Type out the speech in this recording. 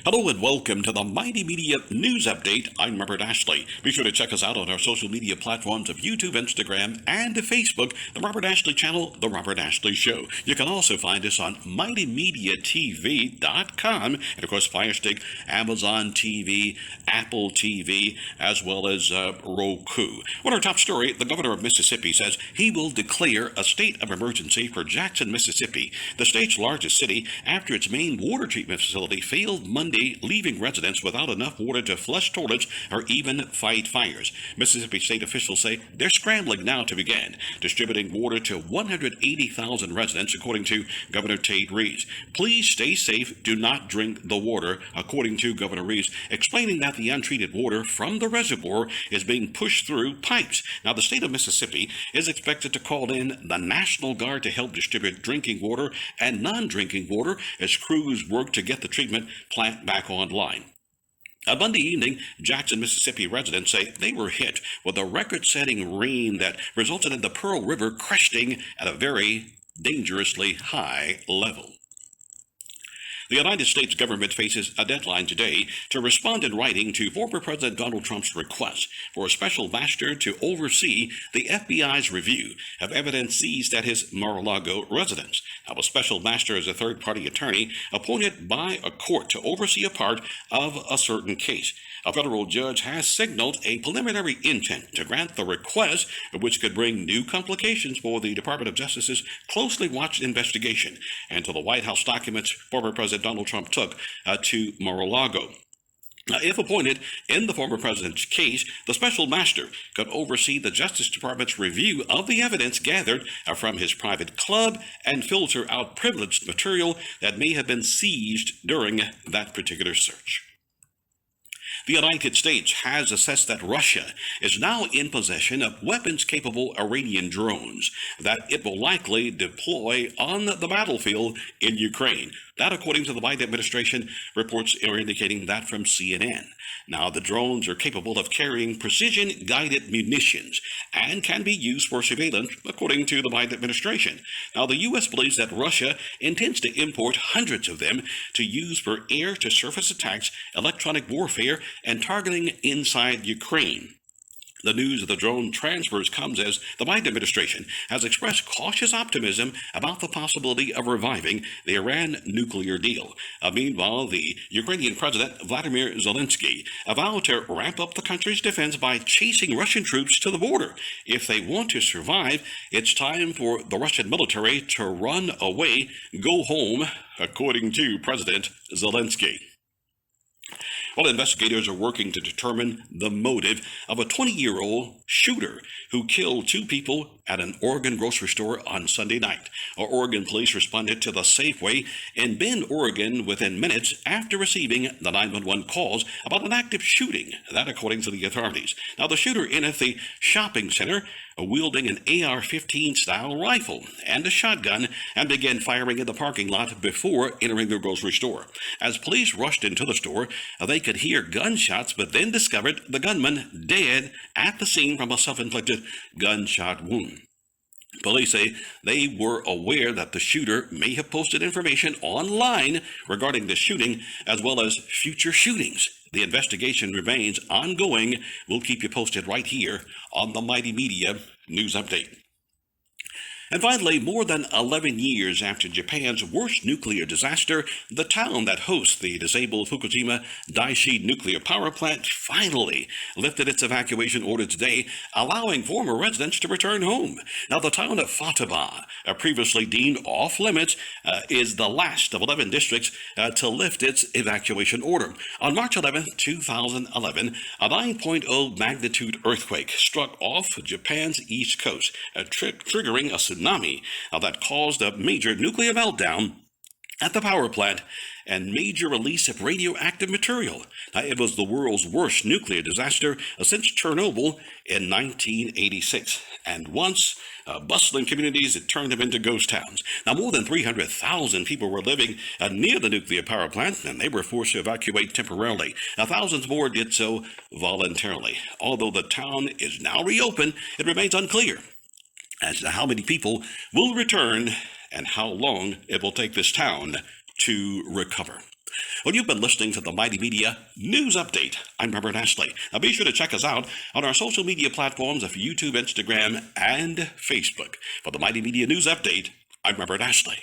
Hello and welcome to the Mighty Media News Update. I'm Robert Ashley. Be sure to check us out on our social media platforms of YouTube, Instagram, and Facebook, the Robert Ashley Channel, The Robert Ashley Show. You can also find us on MightyMediaTV.com, and of course Fire Stick, Amazon TV, Apple TV, as well as Roku. On our top story, the governor of Mississippi says he will declare a state of emergency for Jackson, Mississippi, the state's largest city, after its main water treatment facility failed Monday, leaving residents without enough water to flush toilets or even fight fires. Mississippi state officials say they're scrambling now to begin distributing water to 180,000 residents, according to Governor Tate Reeves. Please stay safe. Do not drink the water, according to Governor Reeves, explaining that the untreated water from the reservoir is being pushed through pipes. Now, the state of Mississippi is expected to call in the National Guard to help distribute drinking water and non-drinking water as crews work to get the treatment plant back online. On Monday evening, Jackson, Mississippi residents say they were hit with a record-setting rain that resulted in the Pearl River cresting at a very dangerously high level. The United States government faces a deadline today to respond in writing to former President Donald Trump's request for a special master to oversee the FBI's review of evidence seized at his Mar-a-Lago residence. Now, a special master is a third-party attorney appointed by a court to oversee a part of a certain case. A federal judge has signaled a preliminary intent to grant the request, which could bring new complications for the Department of Justice's closely watched investigation into the White House documents former President Donald Trump took to Mar-a-Lago. Now, if appointed in the former president's case, the special master could oversee the Justice Department's review of the evidence gathered from his private club and filter out privileged material that may have been seized during that particular search. The United States has assessed that Russia is now in possession of weapons-capable Iranian drones that it will likely deploy on the battlefield in Ukraine. That, according to the Biden administration, reports are indicating that from CNN. Now, the drones are capable of carrying precision-guided munitions and can be used for surveillance, according to the Biden administration. Now, the U.S. believes that Russia intends to import hundreds of them to use for air-to-surface attacks, electronic warfare, and targeting inside Ukraine. The news of the drone transfers comes as the Biden administration has expressed cautious optimism about the possibility of reviving the Iran nuclear deal. Meanwhile, the Ukrainian President Vladimir Zelensky vowed to ramp up the country's defense by chasing Russian troops to the border. If they want to survive, it's time for the Russian military to run away, go home, according to President Zelensky. Well, investigators are working to determine the motive of a 20-year-old shooter who killed two people at an Oregon grocery store on Sunday night. Oregon police responded to the Safeway in Bend, Oregon, within minutes after receiving the 911 calls about an active shooting, that according to the authorities. Now, the shooter entered the shopping center wielding an AR-15 style rifle and a shotgun and began firing in the parking lot before entering the grocery store. As police rushed into the store, they could hear gunshots, but then discovered the gunman dead at the scene from a self-inflicted gunshot wound. Police say they were aware that the shooter may have posted information online regarding the shooting as well as future shootings. The investigation remains ongoing. We'll keep you posted right here on the Mighty Media News Update. And finally, more than 11 years after Japan's worst nuclear disaster, the town that hosts the disabled Fukushima Daiichi nuclear power plant finally lifted its evacuation order today, allowing former residents to return home. Now, the town of Futaba, previously deemed off-limits, is the last of 11 districts to lift its evacuation order. On March 11, 2011, a 9.0 magnitude earthquake struck off Japan's east coast, triggering a tsunami that caused a major nuclear meltdown at the power plant and major release of radioactive material. Now, it was the world's worst nuclear disaster since Chernobyl in 1986. And once bustling communities, it turned them into ghost towns. Now, more than 300,000 people were living near the nuclear power plant, and they were forced to evacuate temporarily. Now, thousands more did so voluntarily. Although the town is now reopened, it remains unclear as to how many people will return and how long it will take this town to recover. Well, you've been listening to the Mighty Media News Update. I'm Robert Ashley. Now be sure to check us out on our social media platforms of YouTube, Instagram, and Facebook. For the Mighty Media News Update, I'm Robert Ashley.